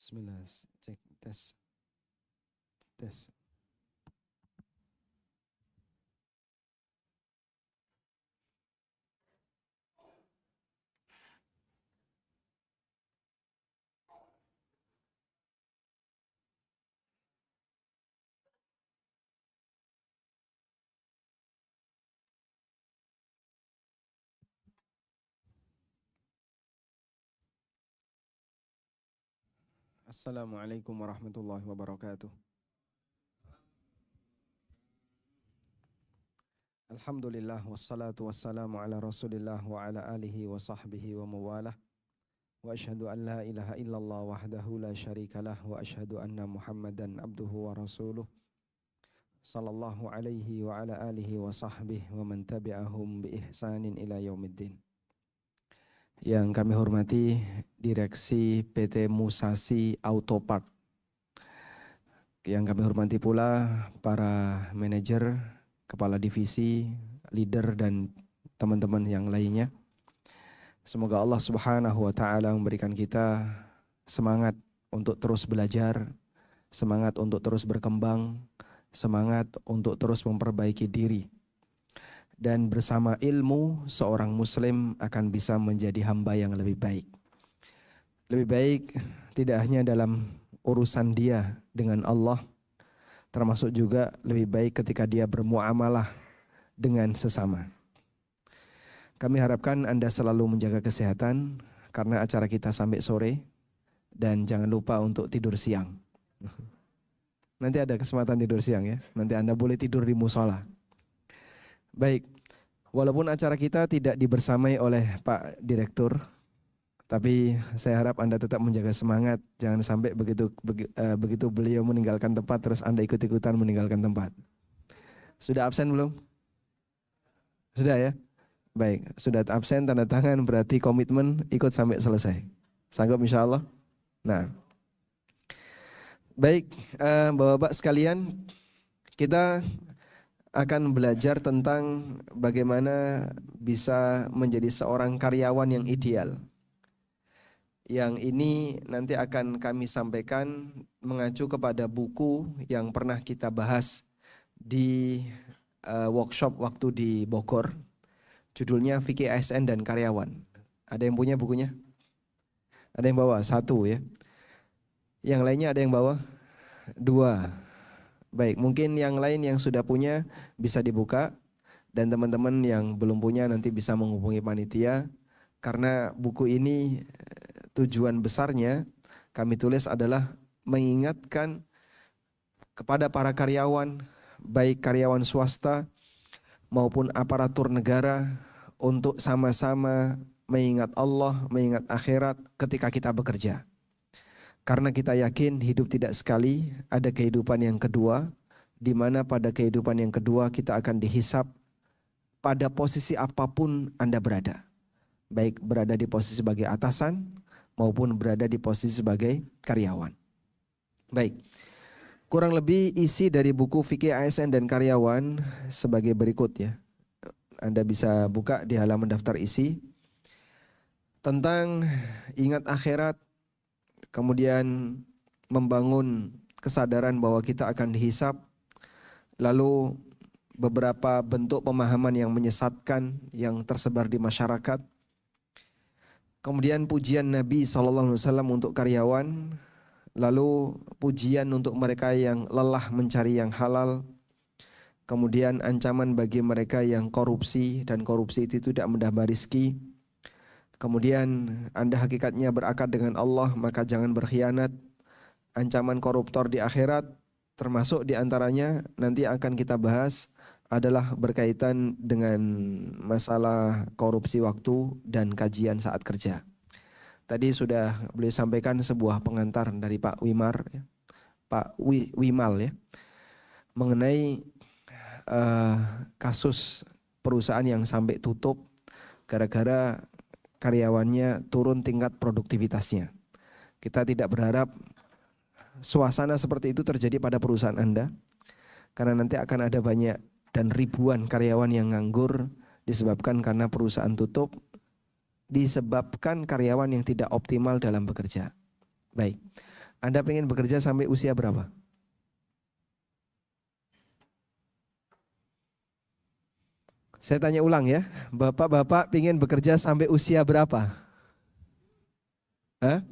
Bismillah, cek tes. Tes. Assalamualaikum warahmatullahi wabarakatuh. Alhamdulillah wassalatu wassalamu ala Rasulillah wa ala alihi wa sahbihi wa mawalah. Wa asyhadu an la ilaha illallah wahdahu la syarikalah wa asyhadu anna Muhammadan abduhu wa rasuluh. Sallallahu alaihi wa ala alihi wa sahbihi wa man tabi'ahum bi ihsanin ila yaumiddin. Yang kami hormati Direksi PT Musasi Autopart. Yang kami hormati pula para manajer, kepala divisi, leader dan teman-teman yang lainnya. Semoga Allah Subhanahu wa taala memberikan kita semangat untuk terus belajar, semangat untuk terus berkembang, semangat untuk terus memperbaiki diri. Dan bersama ilmu, seorang muslim akan bisa menjadi hamba yang lebih baik. Lebih baik tidak hanya dalam urusan dia dengan Allah, termasuk juga lebih baik ketika dia bermuamalah dengan sesama. Kami harapkan Anda selalu menjaga kesehatan karena acara kita sampai sore, dan jangan lupa untuk tidur siang. Nanti ada kesempatan tidur siang ya, nanti Anda boleh tidur di musola. Baik, walaupun acara kita tidak dibersamai oleh Pak Direktur, tapi saya harap Anda tetap menjaga semangat. Jangan sampai begitu beliau meninggalkan tempat, terus Anda ikut-ikutan meninggalkan tempat. Sudah absen belum? Sudah ya? Baik, sudah absen, tanda tangan, berarti komitmen ikut sampai selesai. Sanggup insya Allah? Nah, baik, Bapak-Bapak sekalian, kita akan belajar tentang bagaimana bisa menjadi seorang karyawan yang ideal. Yang ini nanti akan kami sampaikan mengacu kepada buku yang pernah kita bahas di workshop waktu di Bogor. Judulnya Fikih ASN dan Karyawan. Ada yang punya bukunya? Ada yang bawa? 1 ya. Yang lainnya ada yang bawa? 2. Baik, mungkin yang lain yang sudah punya bisa dibuka, dan teman-teman yang belum punya nanti bisa menghubungi panitia, karena buku ini tujuan besarnya kami tulis adalah mengingatkan kepada para karyawan, baik karyawan swasta maupun aparatur negara, untuk sama-sama mengingat Allah, mengingat akhirat ketika kita bekerja. Karena kita yakin hidup tidak sekali, ada kehidupan yang kedua, di mana pada kehidupan yang kedua kita akan dihisap pada posisi apapun Anda berada. Baik berada di posisi sebagai atasan maupun berada di posisi sebagai karyawan. Baik, kurang lebih isi dari buku Fikih ASN dan Karyawan sebagai berikut ya. Anda bisa buka di halaman daftar isi. Tentang ingat akhirat, kemudian membangun kesadaran bahwa kita akan dihisap, lalu beberapa bentuk pemahaman yang menyesatkan yang tersebar di masyarakat, kemudian pujian Nabi SAW untuk karyawan, lalu pujian untuk mereka yang lelah mencari yang halal, kemudian ancaman bagi mereka yang korupsi dan korupsi itu tidak menambah rezeki. Kemudian Anda hakikatnya berakad dengan Allah, maka jangan berkhianat. Ancaman koruptor di akhirat, termasuk diantaranya nanti akan kita bahas adalah berkaitan dengan masalah korupsi waktu dan kajian saat kerja. Tadi sudah beliau sampaikan sebuah pengantar dari Pak Wimar, Pak Wimal ya, mengenai kasus perusahaan yang sampai tutup gara-gara karyawannya turun tingkat produktivitasnya. Kita tidak berharap suasana seperti itu terjadi pada perusahaan Anda, karena nanti akan ada banyak dan ribuan karyawan yang nganggur disebabkan karena perusahaan tutup, disebabkan karyawan yang tidak optimal dalam bekerja. Baik, Anda pengen bekerja sampai usia berapa? Saya tanya ulang ya, bapak-bapak pengen bekerja sampai usia berapa? Hah?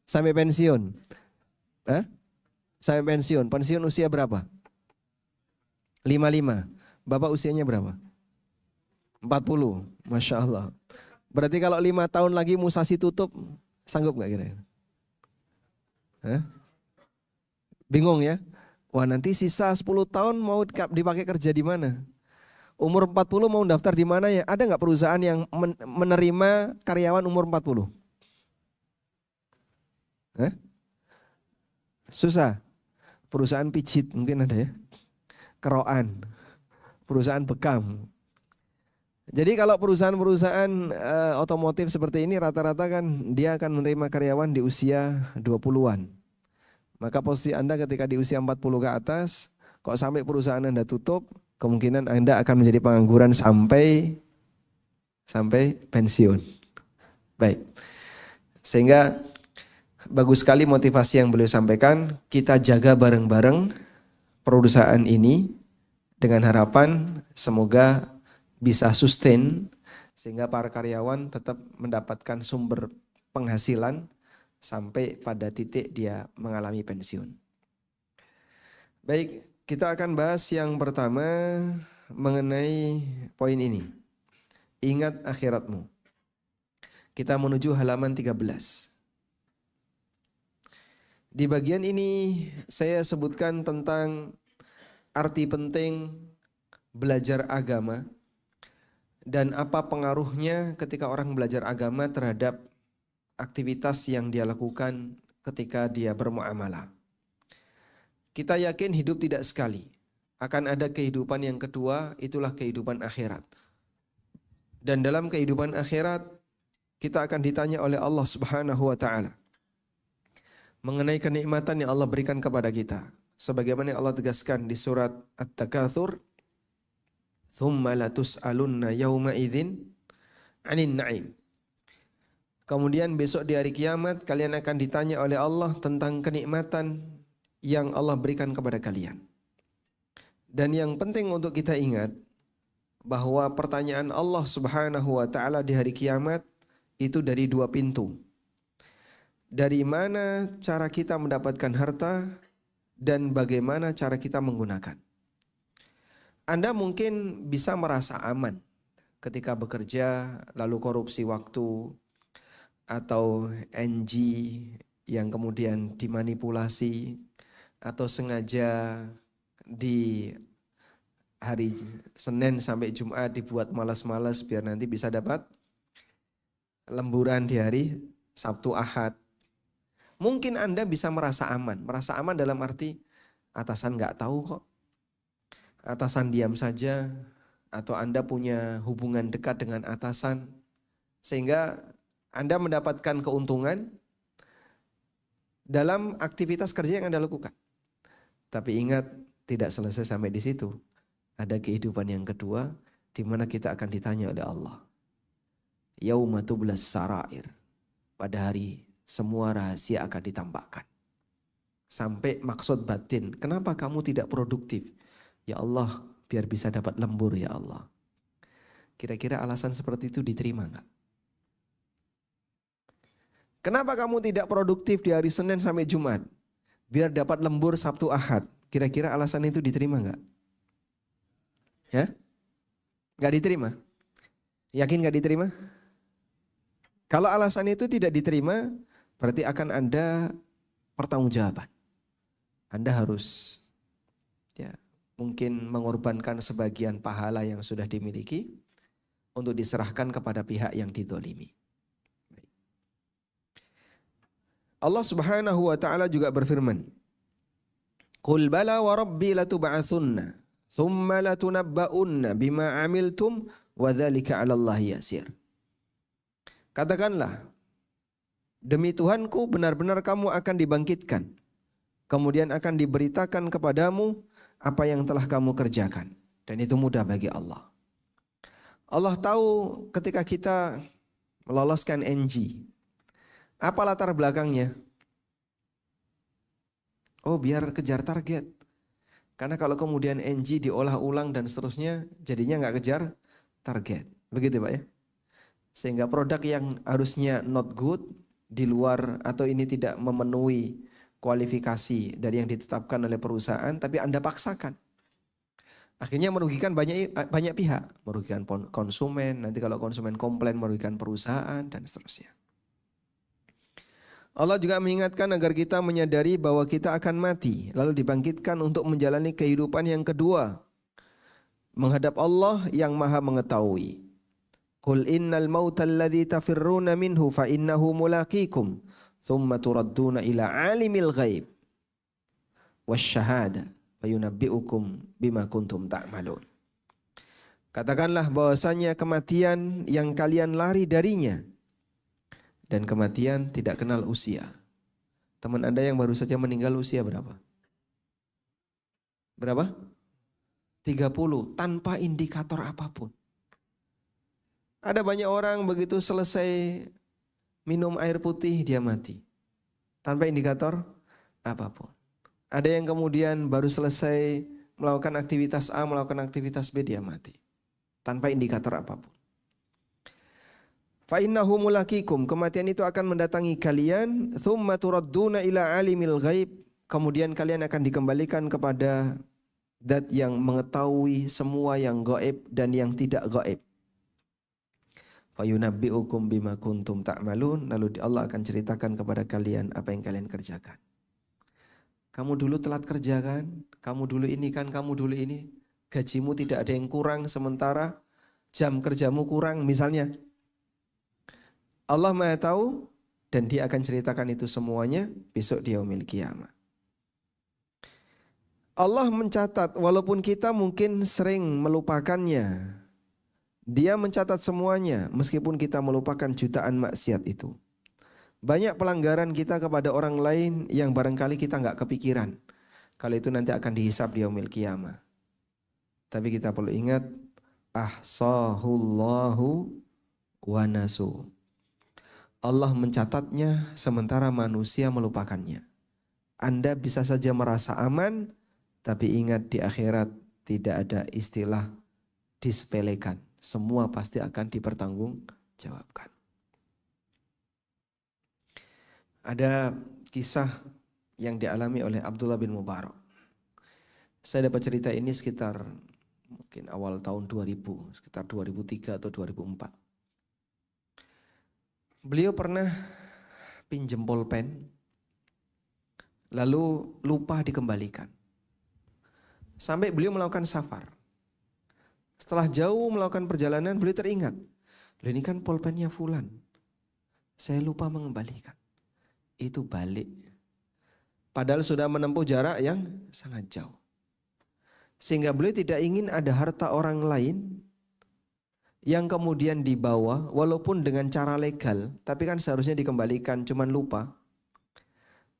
Sampai pensiun? Hah? Sampai pensiun. Pensiun usia berapa? 55. Bapak usianya berapa? 40. Masya Allah. Berarti kalau 5 tahun lagi Musasi tutup, sanggup nggak kira-kira? Hah? Bingung ya? Wah, nanti sisa 10 tahun mau dipakai kerja di mana? Umur 40 mau daftar di mana ya? Ada nggak perusahaan yang menerima karyawan umur 40? Hah? Susah. Perusahaan pijit mungkin ada ya. Keroan. Perusahaan bekam. Jadi kalau perusahaan-perusahaan otomotif seperti ini rata-rata kan dia akan menerima karyawan di usia 20-an. Maka posisi Anda ketika di usia 40 ke atas, kok sampai perusahaan Anda tutup, kemungkinan Anda akan menjadi pengangguran sampai pensiun. Baik. Sehingga bagus sekali motivasi yang beliau sampaikan, kita jaga bareng-bareng perusahaan ini dengan harapan semoga bisa sustain sehingga para karyawan tetap mendapatkan sumber penghasilan sampai pada titik dia mengalami pensiun. Baik, kita akan bahas yang pertama mengenai poin ini. Ingat akhiratmu. Kita menuju halaman 13. Di bagian ini saya sebutkan tentang arti penting belajar agama dan apa pengaruhnya ketika orang belajar agama terhadap aktivitas yang dia lakukan ketika dia bermuamalah. Kita yakin hidup tidak sekali. Akan ada kehidupan yang kedua, itulah kehidupan akhirat. Dan dalam kehidupan akhirat, kita akan ditanya oleh Allah Subhanahu wa Ta'ala mengenai kenikmatan yang Allah berikan kepada kita. Sebagaimana Allah tegaskan di surat At-Takatsur, "Tsumma latus'alunna yauma idzin 'anin na'im." Kemudian besok di hari kiamat kalian akan ditanya oleh Allah tentang kenikmatan yang Allah berikan kepada kalian. Dan yang penting untuk kita ingat bahwa pertanyaan Allah Subhanahu wa Ta'ala di hari kiamat itu dari dua pintu. Dari mana cara kita mendapatkan harta dan bagaimana cara kita menggunakan. Anda mungkin bisa merasa aman ketika bekerja lalu korupsi waktu atau NG yang kemudian dimanipulasi atau sengaja di hari Senin sampai Jumat dibuat malas-malas biar nanti bisa dapat lemburan di hari Sabtu Ahad. Mungkin Anda bisa merasa aman dalam arti atasan nggak tahu kok, atasan diam saja, atau Anda punya hubungan dekat dengan atasan sehingga Anda mendapatkan keuntungan dalam aktivitas kerja yang Anda lakukan. Tapi ingat, tidak selesai sampai di situ. Ada kehidupan yang kedua di mana kita akan ditanya oleh Allah. Yauma tublas sarair. Pada hari semua rahasia akan ditampakkan. Sampai maksud batin, kenapa kamu tidak produktif? Ya Allah, biar bisa dapat lembur ya Allah. Kira-kira alasan seperti itu diterima enggak? Kenapa kamu tidak produktif di hari Senin sampai Jumat? Biar dapat lembur Sabtu Ahad. Kira-kira alasan itu diterima enggak? Ya? Enggak diterima? Yakin enggak diterima? Kalau alasan itu tidak diterima, berarti akan ada pertanggungjawaban. Anda harus mungkin mengorbankan sebagian pahala yang sudah dimiliki untuk diserahkan kepada pihak yang dizalimi. Allah Subhanahu wa Ta'ala juga berfirman, "Qul bala wa rabbi latub'atsunna, tsumma latunabba'unna bima 'amiltum wa dzalika 'ala Allahi yasir." Katakanlah, demi Tuhanku benar-benar kamu akan dibangkitkan, kemudian akan diberitakan kepadamu apa yang telah kamu kerjakan, dan itu mudah bagi Allah. Allah tahu ketika kita meloloskan NG, apa latar belakangnya? Oh, biar kejar target. Karena kalau kemudian NG diolah ulang dan seterusnya, jadinya nggak kejar target. Begitu Pak ya. Sehingga produk yang harusnya not good, di luar atau ini tidak memenuhi kualifikasi dari yang ditetapkan oleh perusahaan, tapi Anda paksakan. Akhirnya merugikan banyak pihak. Merugikan konsumen, nanti kalau konsumen komplain merugikan perusahaan, dan seterusnya. Allah juga mengingatkan agar kita menyadari bahwa kita akan mati, lalu dibangkitkan untuk menjalani kehidupan yang kedua, menghadap Allah yang Maha Mengetahui. Qul innal mauta alladzi tafirruna minhu fa innahu mulaqikum, thumma turadduna ila alimil ghaib wasyahada fayunabbi'ukum bima kuntum ta'malun. Katakanlah bahwasanya kematian yang kalian lari darinya, dan kematian tidak kenal usia. Teman Anda yang baru saja meninggal usia berapa? Berapa? 30 tanpa indikator apapun. Ada banyak orang begitu selesai minum air putih dia mati. Tanpa indikator apapun. Ada yang kemudian baru selesai melakukan aktivitas A, melakukan aktivitas B, dia mati. Tanpa indikator apapun. Fa innahu mulaqikum, kematian itu akan mendatangi kalian, tsumma turadduna ila alimil ghaib, kemudian kalian akan dikembalikan kepada zat yang mengetahui semua yang gaib dan yang tidak gaib. Fa yunabbi'ukum bima kuntum ta'malun, lalu Allah akan ceritakan kepada kalian apa yang kalian kerjakan. Kamu dulu telat kerja kan? Kamu dulu ini kan, kamu dulu ini. Gajimu tidak ada yang kurang, sementara jam kerjamu kurang misalnya. Allah Maha tahu dan dia akan ceritakan itu semuanya besok di yaumil qiyamah. Allah mencatat walaupun kita mungkin sering melupakannya. Dia mencatat semuanya meskipun kita melupakan jutaan maksiat itu. Banyak pelanggaran kita kepada orang lain yang barangkali kita nggak kepikiran. Kalau itu nanti akan dihisab di yaumil qiyamah. Tapi kita perlu ingat, ahsahullahu wa nasu. Allah mencatatnya sementara manusia melupakannya. Anda bisa saja merasa aman, tapi ingat di akhirat tidak ada istilah disepelekan. Semua pasti akan dipertanggungjawabkan. Ada kisah yang dialami oleh Abdullah bin Mubarak. Saya dapat cerita ini sekitar mungkin awal tahun 2000, sekitar 2003 atau 2004. Beliau pernah pinjam pulpen, lalu lupa dikembalikan. Sampai beliau melakukan safar. Setelah jauh melakukan perjalanan, beliau teringat, ini kan pulpennya fulan. Saya lupa mengembalikan. Itu balik. Padahal sudah menempuh jarak yang sangat jauh. Sehingga beliau tidak ingin ada harta orang lain yang kemudian dibawa walaupun dengan cara legal, tapi kan seharusnya dikembalikan, cuman lupa.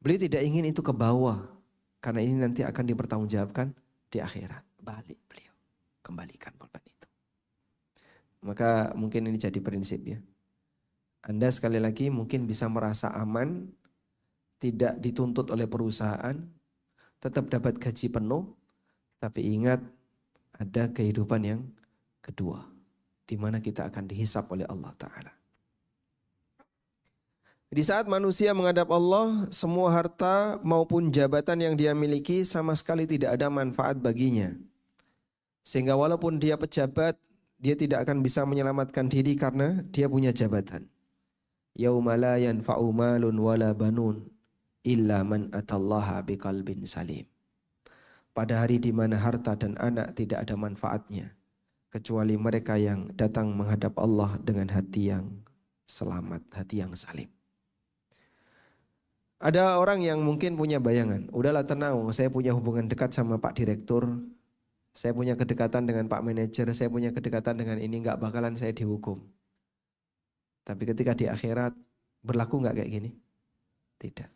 Beliau tidak ingin itu ke bawah, karena ini nanti akan dipertanggungjawabkan di akhirat. Balik beliau, kembalikan pulpen itu. Maka mungkin ini jadi prinsip ya. Anda sekali lagi mungkin bisa merasa aman, tidak dituntut oleh perusahaan, tetap dapat gaji penuh, tapi ingat ada kehidupan yang kedua, di mana kita akan dihisap oleh Allah Ta'ala. Di saat manusia menghadap Allah, semua harta maupun jabatan yang dia miliki sama sekali tidak ada manfaat baginya. Sehingga walaupun dia pejabat, dia tidak akan bisa menyelamatkan diri karena dia punya jabatan. Yauma la yanfa'u malun wala banun illa man atallaha biqalbin salim. Pada hari di mana harta dan anak tidak ada manfaatnya, kecuali mereka yang datang menghadap Allah dengan hati yang selamat, hati yang salim. Ada orang yang mungkin punya bayangan, udahlah tenang, saya punya hubungan dekat sama Pak Direktur, saya punya kedekatan dengan Pak Manajer, saya punya kedekatan dengan ini, nggak bakalan saya dihukum. Tapi ketika di akhirat, berlaku nggak kayak gini? Tidak.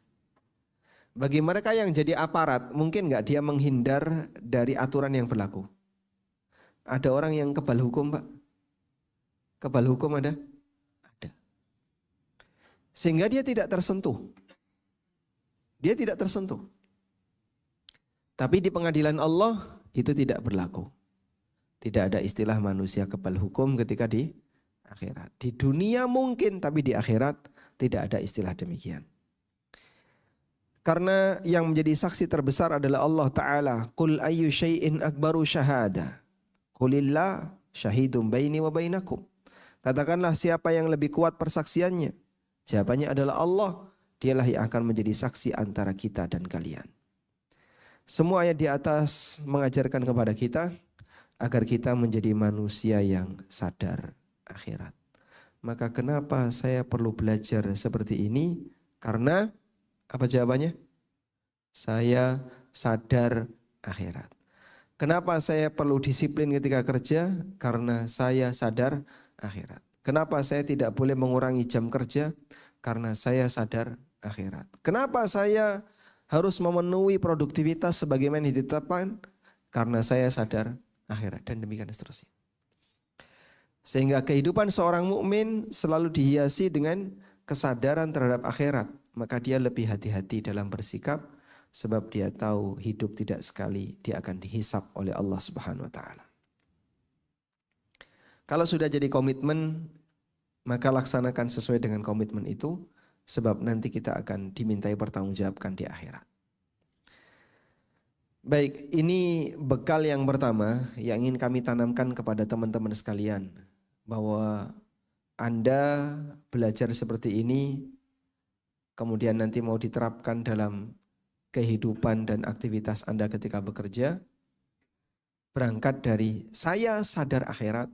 Bagi mereka yang jadi aparat, mungkin nggak dia menghindar dari aturan yang berlaku? Ada orang yang kebal hukum, Pak? Kebal hukum ada? Ada. Sehingga dia tidak tersentuh. Dia tidak tersentuh. Tapi di pengadilan Allah itu tidak berlaku. Tidak ada istilah manusia kebal hukum ketika di akhirat. Di dunia mungkin, tapi di akhirat tidak ada istilah demikian. Karena yang menjadi saksi terbesar adalah Allah Ta'ala. Qul ayyu syai'in akbaru syahada. Qulillah syahidum baini wa bainakum. Katakanlah siapa yang lebih kuat persaksiannya. Jawabannya adalah Allah. Dialah yang akan menjadi saksi antara kita dan kalian. Semua ayat di atas mengajarkan kepada kita agar kita menjadi manusia yang sadar akhirat. Maka kenapa saya perlu belajar seperti ini? Karena apa jawabannya? Saya sadar akhirat. Kenapa saya perlu disiplin ketika kerja? Karena saya sadar akhirat. Kenapa saya tidak boleh mengurangi jam kerja? Karena saya sadar akhirat. Kenapa saya harus memenuhi produktivitas sebagaimana ditetapkan? Karena saya sadar akhirat, dan demikian seterusnya. Sehingga kehidupan seorang mukmin selalu dihiasi dengan kesadaran terhadap akhirat. Maka dia lebih hati-hati dalam bersikap, sebab dia tahu hidup tidak sekali dia akan dihisap oleh Allah Subhanahu wa taala. Kalau sudah jadi komitmen, maka laksanakan sesuai dengan komitmen itu, sebab nanti kita akan dimintai pertanggungjawabkan di akhirat. Baik, ini bekal yang pertama yang ingin kami tanamkan kepada teman-teman sekalian, bahwa Anda belajar seperti ini, kemudian nanti mau diterapkan dalam kehidupan dan aktivitas Anda ketika bekerja, berangkat dari saya sadar akhirat,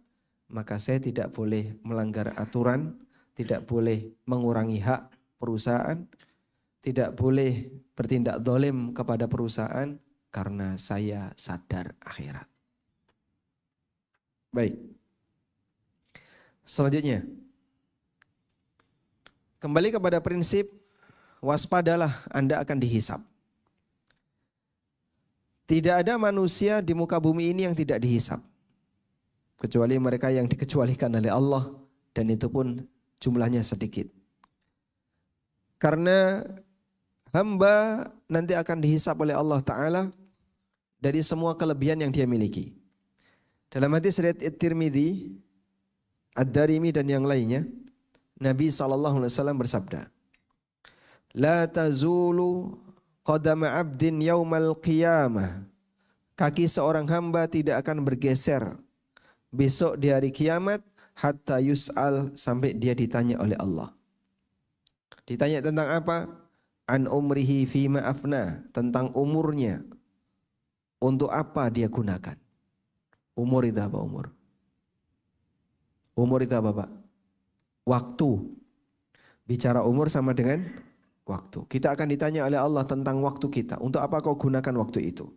maka saya tidak boleh melanggar aturan, tidak boleh mengurangi hak perusahaan, tidak boleh bertindak zalim kepada perusahaan, karena saya sadar akhirat. Baik. Selanjutnya, kembali kepada prinsip waspadalah, Anda akan dihisap. Tidak ada manusia di muka bumi ini yang tidak dihisap, kecuali mereka yang dikecualikan oleh Allah, dan itu pun jumlahnya sedikit. Karena hamba nanti akan dihisap oleh Allah Ta'ala dari semua kelebihan yang dia miliki. Dalam hadis riwayat At-Tirmidzi, Ad-Darimi dan yang lainnya, Nabi SAW bersabda, La tazulu qadama abdin yaumal qiyamah. Kaki seorang hamba tidak akan bergeser besok di hari kiamat, hatta yus'al, sampai dia ditanya oleh Allah. Ditanya tentang apa? An umrihi fima afna, tentang umurnya. Untuk apa dia gunakan? Umur itu apa umur? Umur itu apa Pak? Waktu. Bicara umur sama dengan waktu. Kita akan ditanya oleh Allah tentang waktu kita. Untuk apa kau gunakan waktu itu?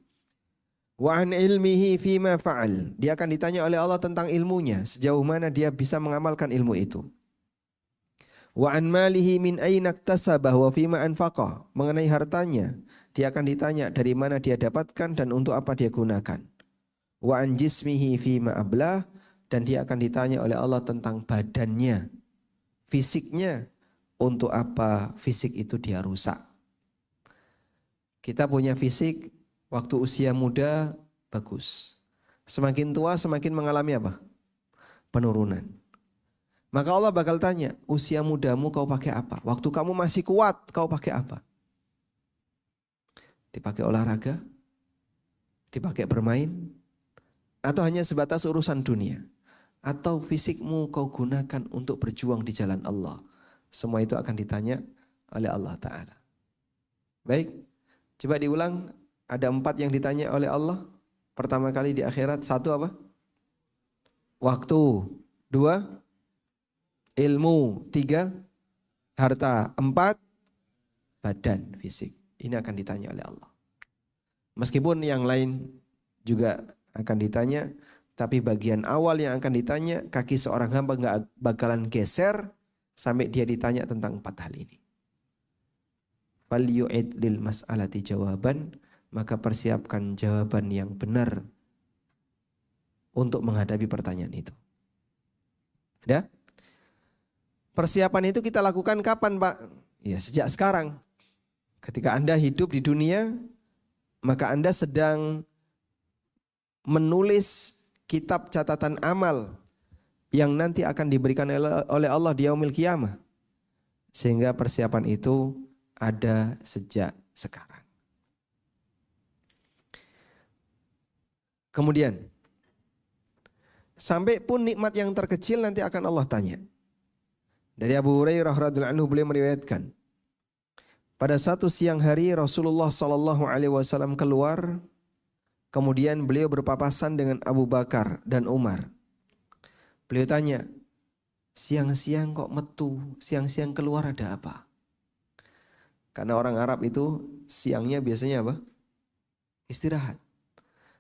Wa an ilmihi fima fa'al. Dia akan ditanya oleh Allah tentang ilmunya. Sejauh mana dia bisa mengamalkan ilmu itu. Wa an malihi min aina iktasabah wa fima anfaqah. Mengenai hartanya, dia akan ditanya dari mana dia dapatkan dan untuk apa dia gunakan. Wa an jismihi fima ablah, dan dia akan ditanya oleh Allah tentang badannya, fisiknya, untuk apa fisik itu dia rusak. Kita punya fisik waktu usia muda bagus. Semakin tua semakin mengalami apa? Penurunan. Maka Allah bakal tanya, usia mudamu kau pakai apa? Waktu kamu masih kuat kau pakai apa? Dipakai olahraga? Dipakai bermain? Atau hanya sebatas urusan dunia? Atau fisikmu kau gunakan untuk berjuang di jalan Allah? Semua itu akan ditanya oleh Allah Ta'ala. Baik, coba diulang. Ada 4 yang ditanya oleh Allah. Pertama kali di akhirat, 1 apa? Waktu. 2, ilmu. 3, harta. 4, badan, fisik. Ini akan ditanya oleh Allah. Meskipun yang lain juga akan ditanya, tapi bagian awal yang akan ditanya, kaki seorang hamba gak bakalan geser sampai dia ditanya tentang 4 hal ini. Fal yu'id lil mas'alati jawaban, maka persiapkan jawaban yang benar untuk menghadapi pertanyaan itu. Ya? Persiapan itu kita lakukan kapan Pak? Ya sejak sekarang. Ketika Anda hidup di dunia, maka Anda sedang menulis kitab catatan amal yang nanti akan diberikan oleh Allah di yaumil qiyamah. Sehingga persiapan itu ada sejak sekarang. Kemudian, sampai pun nikmat yang terkecil nanti akan Allah tanya. Dari Abu Hurairah radhiyallahu anhu beliau meriwayatkan, pada satu siang hari Rasulullah SAW keluar, kemudian beliau berpapasan dengan Abu Bakar dan Umar. Beliau tanya, siang-siang kok metu, siang-siang keluar ada apa? Karena orang Arab itu siangnya biasanya apa? Istirahat.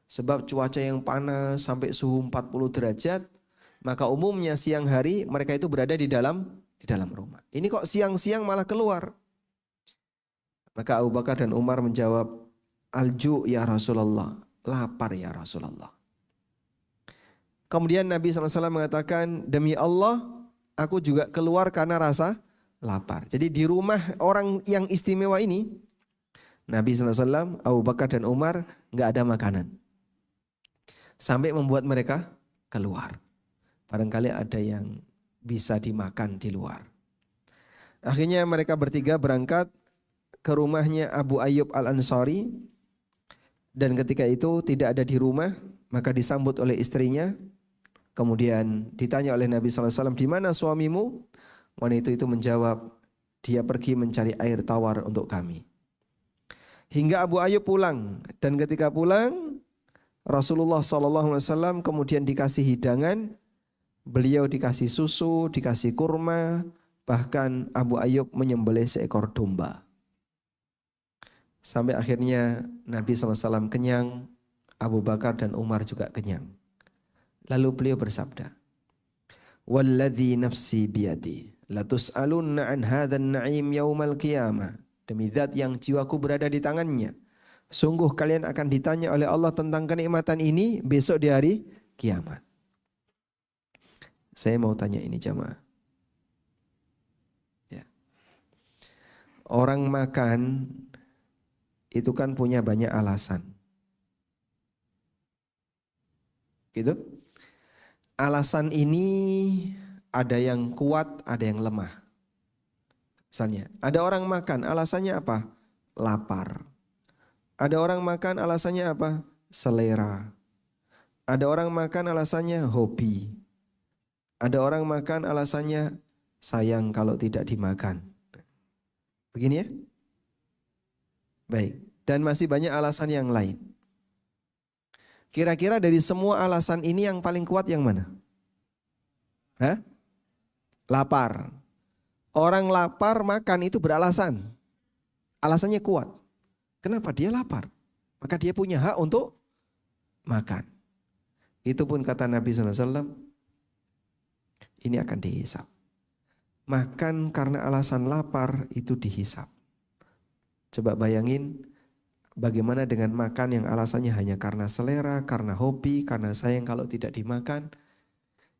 Sebab cuaca yang panas sampai suhu 40 derajat, maka umumnya siang hari mereka itu berada di dalam rumah. Ini kok siang-siang malah keluar? Maka Abu Bakar dan Umar menjawab, alju ya Rasulullah, lapar ya Rasulullah. Kemudian Nabi SAW mengatakan, demi Allah aku juga keluar karena rasa lapar. Jadi di rumah orang yang istimewa ini, Nabi SAW, Abu Bakar dan Umar gak ada makanan. Sampai membuat mereka keluar. Barangkali ada yang bisa dimakan di luar. Akhirnya mereka bertiga berangkat ke rumahnya Abu Ayyub Al-Ansari. Dan ketika itu tidak ada di rumah, maka disambut oleh istrinya. Kemudian ditanya oleh Nabi SAW, di mana suamimu? Wanita itu menjawab, dia pergi mencari air tawar untuk kami. Hingga Abu Ayyub pulang. Dan ketika pulang, Rasulullah SAW kemudian dikasih hidangan, beliau dikasih susu, dikasih kurma, bahkan Abu Ayyub menyembelih seekor domba. Sampai akhirnya Nabi SAW kenyang, Abu Bakar dan Umar juga kenyang. Lalu beliau bersabda, walladzi nafsi biyadi, latus'alunna an hadzan na'im yaumal qiyamah. Demi zat yang jiwaku berada di tangannya, sungguh kalian akan ditanya oleh Allah tentang kenikmatan ini besok di hari kiamat. Saya mau tanya ini jamaah. Ya. Orang makan itu kan punya banyak alasan. Gitu? Alasan ini ada yang kuat, ada yang lemah. Misalnya, ada orang makan alasannya apa? Lapar. Ada orang makan alasannya apa? Selera. Ada orang makan alasannya hobi. Ada orang makan alasannya sayang kalau tidak dimakan. Begini ya? Baik. Dan masih banyak alasan yang lain. Kira-kira dari semua alasan ini yang paling kuat yang mana? Hah? Lapar. Orang lapar makan itu beralasan. Alasannya kuat. Kenapa? Dia lapar. Maka dia punya hak untuk makan. Itu pun kata Nabi SAW, ini akan dihisap. Makan karena alasan lapar itu dihisap. Coba bayangin bagaimana dengan makan yang alasannya hanya karena selera, karena hobi, karena sayang kalau tidak dimakan.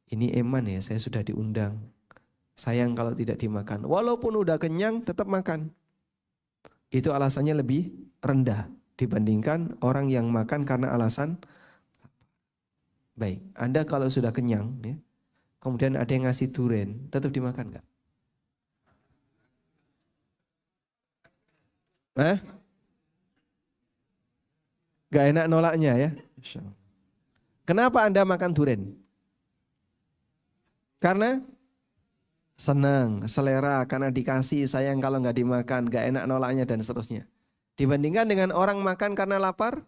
Ini eman ya, saya sudah diundang. Sayang kalau tidak dimakan. Walaupun udah kenyang tetap makan. Itu alasannya lebih rendah dibandingkan orang yang makan karena alasan. Baik, Anda kalau sudah kenyang, ya, kemudian ada yang ngasih durian, tetap dimakan nggak? Gak enak nolaknya ya. Kenapa Anda makan durian? Karena senang, selera, karena dikasih, sayang kalau nggak dimakan, gak enak nolaknya dan seterusnya. Dibandingkan dengan orang makan karena lapar,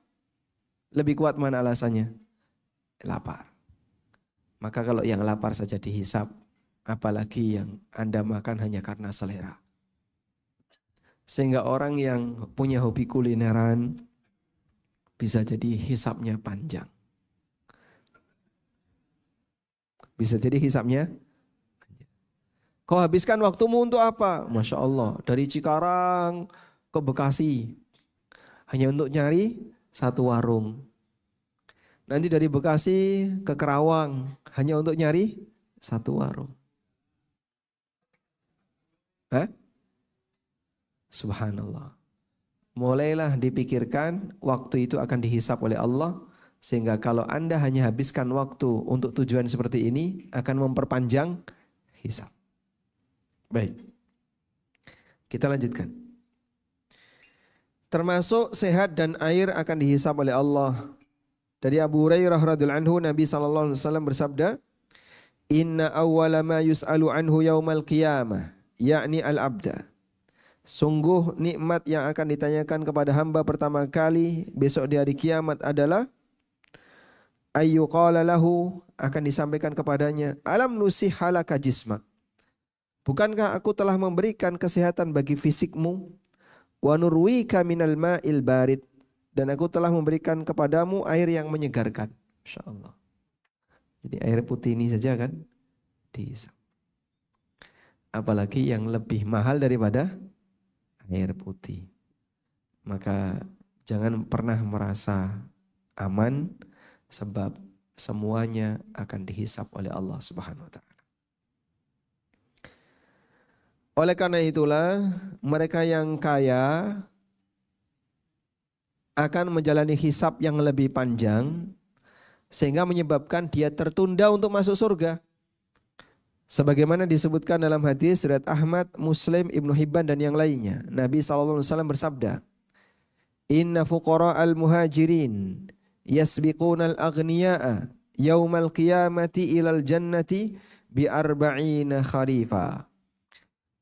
lebih kuat mana alasannya? Lapar. Maka kalau yang lapar saja dihisap, apalagi yang Anda makan hanya karena selera. Sehingga orang yang punya hobi kulineran bisa jadi hisapnya panjang. Bisa jadi hisapnya panjang. Kau habiskan waktumu untuk apa? Masya Allah, dari Cikarang ke Bekasi hanya untuk nyari satu warung. Nanti dari Bekasi ke Kerawang hanya untuk nyari satu warung. Subhanallah. mulailah dipikirkan waktu itu akan dihisap oleh Allah. Sehingga kalau Anda hanya habiskan waktu untuk tujuan seperti ini, akan memperpanjang hisap. Baik, kita lanjutkan. Termasuk sehat dan air akan dihisap oleh Allah. Dari Abu Hurairah radhiyallahu anhu, Nabi SAW bersabda, Inna awwala ma yus'alu anhu yaumal qiyamah, yakni al-abda. Sungguh nikmat yang akan ditanyakan kepada hamba pertama kali besok di hari kiamat adalah ayyuqala lahu, akan disampaikan kepadanya, alam nusihalaka jismak. Bukankah aku telah memberikan kesehatan bagi fisikmu? Wa nurwika minal ma'il barid, dan aku telah memberikan kepadamu air yang menyegarkan. Insyaallah. Jadi air putih ini saja kan dihisap. Apalagi yang lebih mahal daripada air putih. Maka jangan pernah merasa aman, sebab semuanya akan dihisap oleh Allah Subhanahu wa taala. Oleh karena itulah mereka yang kaya akan menjalani hisap yang lebih panjang sehingga menyebabkan dia tertunda untuk masuk surga. Sebagaimana disebutkan dalam hadis riwayat Ahmad, Muslim, Ibnu Hibban dan yang lainnya. Nabi SAW bersabda, Inna fuqara'al muhajirin yasbiqunal aghniya'a yaumal qiyamati ilal jannati bi arba'ina kharifa.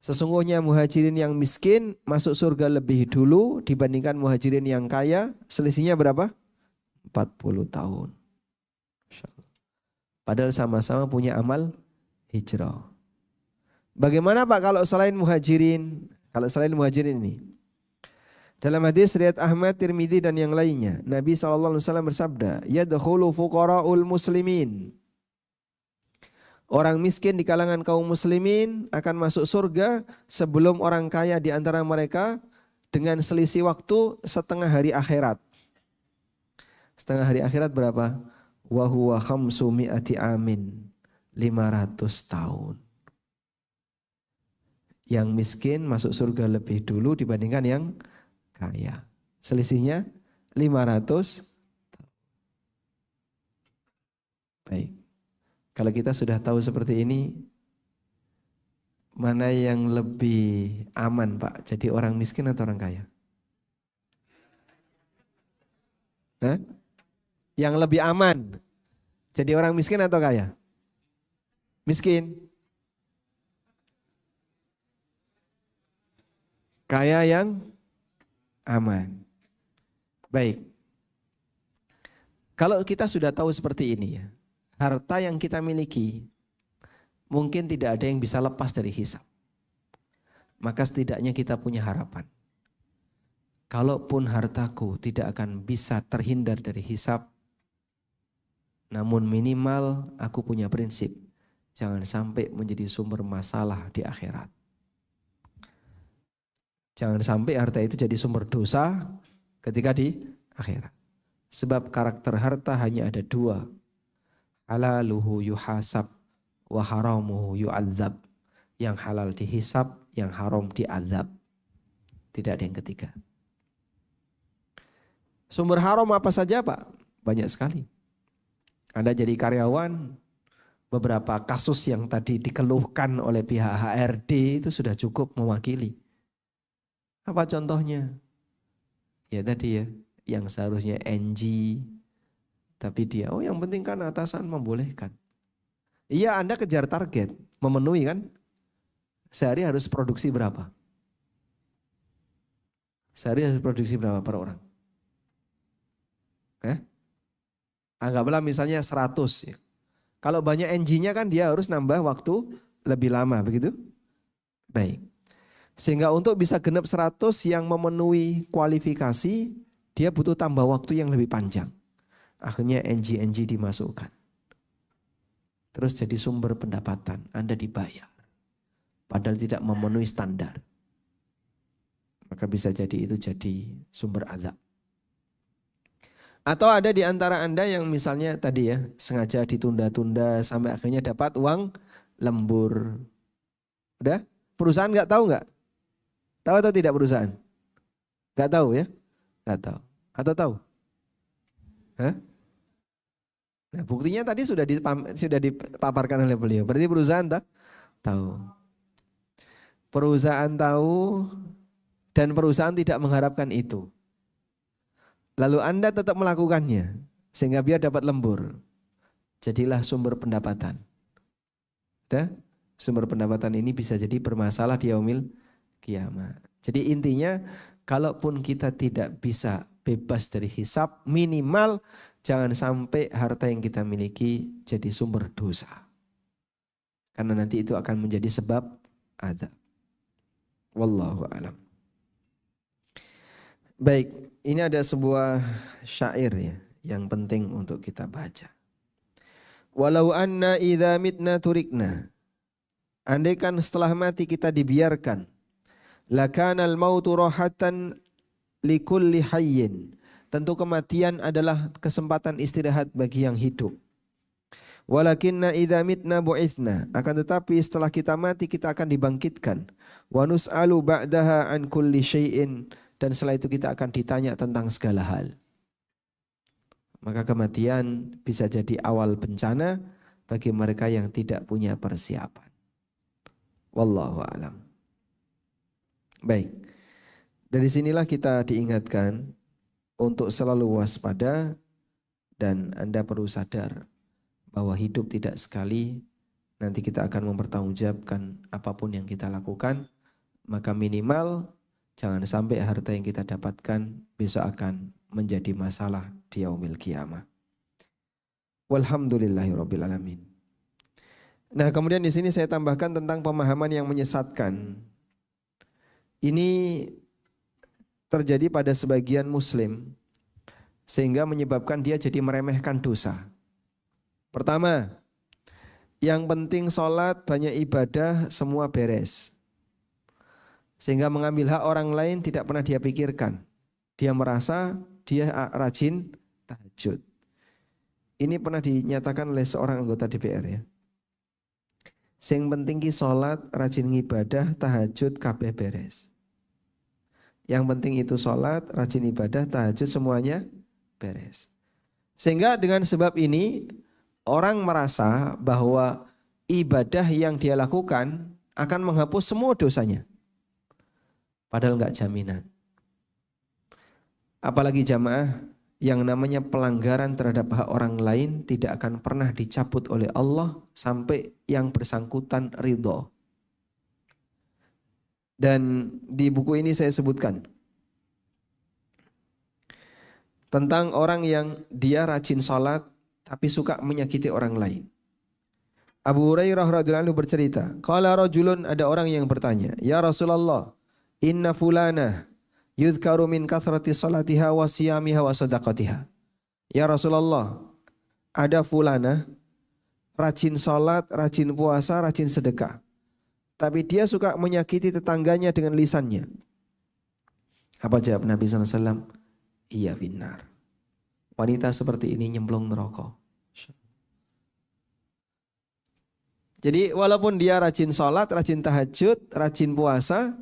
Sesungguhnya muhajirin yang miskin masuk surga lebih dulu dibandingkan muhajirin yang kaya. Selisihnya berapa? 40 tahun. Padahal sama-sama punya amal hijrah. Bagaimana Pak kalau selain muhajirin? Kalau selain muhajirin ini. Dalam hadis riwayat Ahmad, Tirmidzi dan yang lainnya. Nabi SAW bersabda, Yadkhulu fuqara'ul muslimin. Orang miskin di kalangan kaum muslimin akan masuk surga sebelum orang kaya di antara mereka dengan selisih waktu setengah hari akhirat. Setengah hari akhirat berapa? Wa huwa khamsu mi'ati amin. 500 tahun. Yang miskin masuk surga lebih dulu dibandingkan yang kaya. Selisihnya 500 tahun. Baik. Kalau kita sudah tahu seperti ini, mana yang lebih aman Pak? Jadi orang miskin atau orang kaya? Hah? Yang lebih aman, jadi orang miskin atau kaya? Miskin. Kaya yang aman. Baik. Kalau kita sudah tahu seperti ini ya, harta yang kita miliki mungkin tidak ada yang bisa lepas dari hisab. Maka setidaknya kita punya harapan. Kalaupun hartaku tidak akan bisa terhindar dari hisab, namun minimal aku punya prinsip. Jangan sampai menjadi sumber masalah di akhirat. Jangan sampai harta itu jadi sumber dosa ketika di akhirat. Sebab karakter harta hanya ada dua. Halaluhu yuhasab wa haramuhu yu'adzab. Yang halal dihisab, yang haram diazab. Tidak ada yang ketiga. Sumber haram apa saja Pak? Banyak sekali. Anda jadi karyawan, beberapa kasus yang tadi dikeluhkan oleh pihak HRD itu sudah cukup mewakili. Apa contohnya? Ya tadi ya, yang seharusnya NG, tapi dia, yang penting kan atasan membolehkan. Iya, Anda kejar target, memenuhi kan? Sehari harus produksi berapa? Sehari harus produksi berapa per orang? Anggaplah misalnya 100 ya. Kalau banyak NG-nya kan dia harus nambah waktu lebih lama, begitu? Baik. Sehingga untuk bisa genap 100 yang memenuhi kualifikasi, dia butuh tambah waktu yang lebih panjang. Akhirnya NG dimasukkan. Terus jadi sumber pendapatan, Anda dibayar. Padahal tidak memenuhi standar. Maka bisa jadi itu jadi sumber azab. Atau ada di antara Anda yang misalnya tadi ya, sengaja ditunda-tunda sampai akhirnya dapat uang lembur. Udah? Perusahaan nggak tahu nggak? Tahu atau tidak perusahaan? Nggak tahu ya? Nggak tahu. Atau tahu? Hah? Nah, buktinya tadi sudah dipaparkan oleh beliau. Berarti perusahaan tahu. Perusahaan tahu dan perusahaan tidak mengharapkan itu. Lalu Anda tetap melakukannya sehingga biar dapat lembur. Jadilah sumber pendapatan. Sumber pendapatan ini bisa jadi bermasalah di yaumil kiamat. Jadi intinya, kalaupun kita tidak bisa bebas dari hisab, minimal jangan sampai harta yang kita miliki jadi sumber dosa. Karena nanti itu akan menjadi sebab azab. Wallahu a'lam. Baik, ini ada sebuah syair ya yang penting untuk kita baca. Walau anna idza mitna turikna. Andaikan setelah mati kita dibiarkan, lakanal mautu rohatan likulli hayyin. Tentu kematian adalah kesempatan istirahat bagi yang hidup. Walakinna idza mitna bu'itsna. Akan tetapi setelah kita mati kita akan dibangkitkan. Wa nus'alu ba'daha an kulli syai'in. Dan setelah itu kita akan ditanya tentang segala hal. Maka kematian bisa jadi awal bencana bagi mereka yang tidak punya persiapan. Wallahu a'lam. Baik. Dari sinilah kita diingatkan untuk selalu waspada dan Anda perlu sadar bahwa hidup tidak sekali, nanti kita akan mempertanggungjawabkan apapun yang kita lakukan, maka minimal jangan sampai harta yang kita dapatkan besok akan menjadi masalah di yaumil qiyamah. Walhamdulillahirabbil alamin. Nah, kemudian di sini saya tambahkan tentang pemahaman yang menyesatkan. Ini terjadi pada sebagian muslim sehingga menyebabkan dia jadi meremehkan dosa. Pertama, yang penting sholat, banyak ibadah, semua beres. Sehingga mengambil hak orang lain tidak pernah dia pikirkan. Dia merasa dia rajin tahajud. Ini pernah dinyatakan oleh seorang anggota DPR ya. Sing penting ki sholat, rajin ibadah, tahajud, kabeh beres. Yang penting itu sholat, rajin ibadah, tahajud, semuanya beres. Sehingga dengan sebab ini orang merasa bahwa ibadah yang dia lakukan akan menghapus semua dosanya. Padahal enggak jaminan. Apalagi jamaah, yang namanya pelanggaran terhadap hak orang lain tidak akan pernah dicabut oleh Allah sampai yang bersangkutan ridho. Dan di buku ini saya sebutkan tentang orang yang dia rajin sholat tapi suka menyakiti orang lain. Abu Hurairah radhiyallahu anhu bercerita, qala rajulun, ada orang yang bertanya, ya Rasulullah, inna fulana yuzkaru min kathrati salatiha wa siyamiha wa sadaqatiha. Ya Rasulullah, ada fulana rajin salat, rajin puasa, rajin sedekah. Tapi dia suka menyakiti tetangganya dengan lisannya. Apa jawab Nabi SAW? Iya finnar. Wanita seperti ini nyemplung neraka. Jadi walaupun dia rajin salat, rajin tahajud, rajin puasa,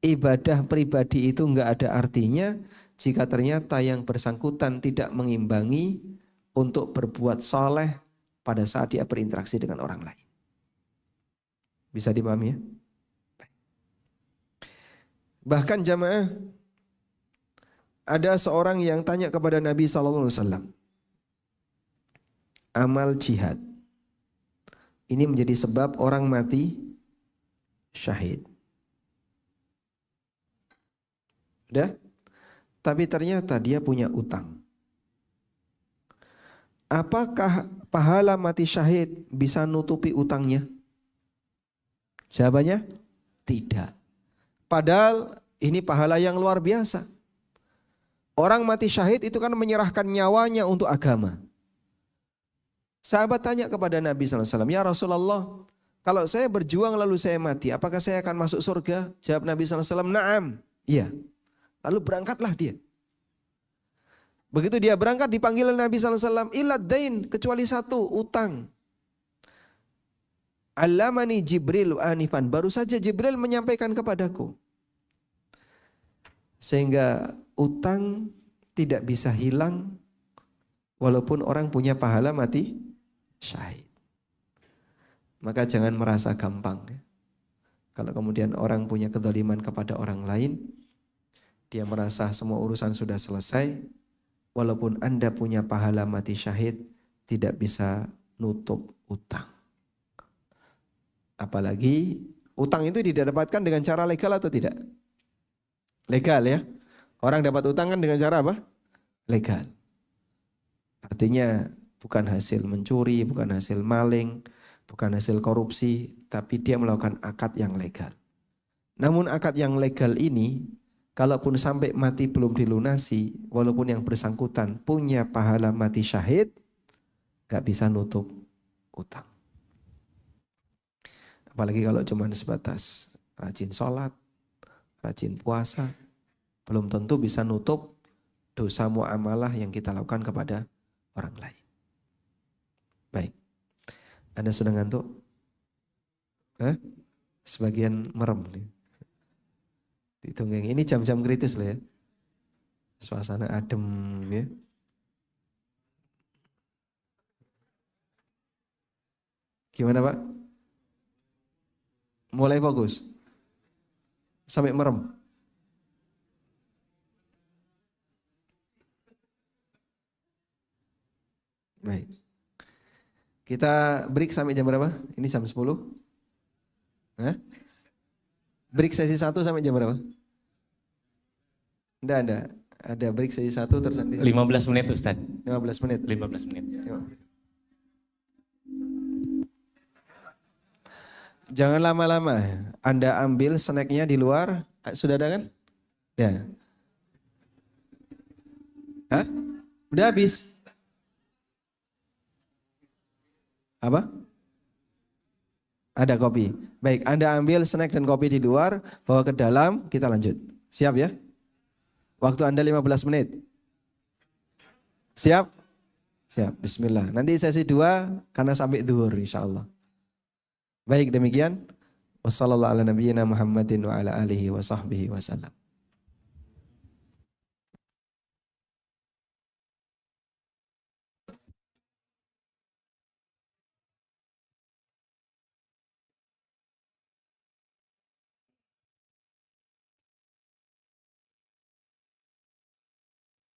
ibadah pribadi itu enggak ada artinya jika ternyata yang bersangkutan tidak mengimbangi untuk berbuat soleh pada saat dia berinteraksi dengan orang lain. Bisa dipahami ya? Bahkan jamaah, ada seorang yang tanya kepada Nabi SAW, amal jihad ini menjadi sebab orang mati syahid. Udah? Tapi ternyata dia punya utang. Apakah pahala mati syahid bisa nutupi utangnya? Jawabannya tidak. Padahal ini pahala yang luar biasa. Orang mati syahid itu kan menyerahkan nyawanya untuk agama. Sahabat tanya kepada Nabi SAW, ya Rasulullah, kalau saya berjuang lalu saya mati, apakah saya akan masuk surga? Jawab Nabi SAW, na'am, iya. Lalu berangkatlah dia. Begitu dia berangkat dipanggil Nabi SAW, ilad dain, kecuali satu, utang. Allamani Jibril anifan, baru saja Jibril menyampaikan kepadaku. Sehingga utang tidak bisa hilang walaupun orang punya pahala mati syahid. Maka jangan merasa gampang. Kalau kemudian orang punya kezaliman kepada orang lain, dia merasa semua urusan sudah selesai, walaupun Anda punya pahala mati syahid, tidak bisa nutup utang. Apalagi utang itu didapatkan dengan cara legal atau tidak? Legal ya. Orang dapat utang kan dengan cara apa? Legal. Artinya bukan hasil mencuri, bukan hasil maling, bukan hasil korupsi, tapi dia melakukan akad yang legal. Namun akad yang legal ini, kalaupun sampai mati belum dilunasi, walaupun yang bersangkutan punya pahala mati syahid, gak bisa nutup utang. Apalagi kalau cuma sebatas rajin sholat, rajin puasa, belum tentu bisa nutup dosa muamalah yang kita lakukan kepada orang lain. Baik. Anda sudah ngantuk? Sebagian merem nih. Ditunggeng. Ini jam-jam kritis lah ya. Suasana adem ya. Gimana Pak? Mulai fokus? Sampai merem? Baik. Kita break sampai jam berapa? Ini jam 10? Break sesi 1 sampai jam berapa? Enggak. Ada break sesi 1 terus nanti 15 menit Ustaz. 15 menit. 15 menit. Jangan lama-lama. Anda ambil snacknya di luar. Sudah ada kan? Ya. Udah habis? Apa? Ada kopi. Baik, Anda ambil snack dan kopi di luar, bawa ke dalam, kita lanjut. Siap ya? Waktu Anda 15 menit. Siap? Siap, bismillah. Nanti sesi 2 karena sampai zuhur insyaallah. Baik, demikian. Wassalamualaikum warahmatullahi wabarakatuh.